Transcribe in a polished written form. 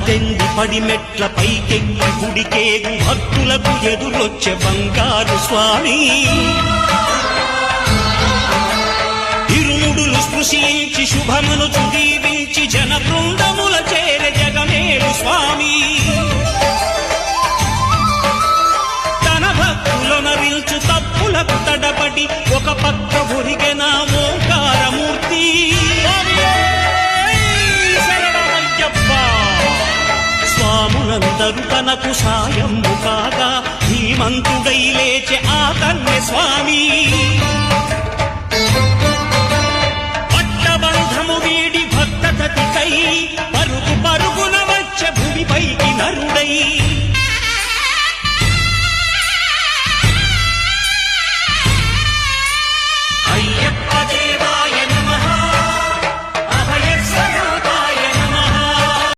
18 పడిమెట్ల పైకెక్కి గుడికేగు భక్తులకు ఎదురొచ్చే బంగారు స్వామి ఇరుముడులు స్పృశించి శుభమును చుదీవించి జన బృందముల చేరే జగమేలు స్వామి తన భక్తులనరించు తప్పులకు తడబడి ఒక పక్క ఒరిగెన ఓంకారమూర్తి స్వాములందరూ తనకు సాయము కాగా ధీమంతుడై లేచే ఆ కన్య స్వామి పట్టబంధము వీడి భక్తతతికై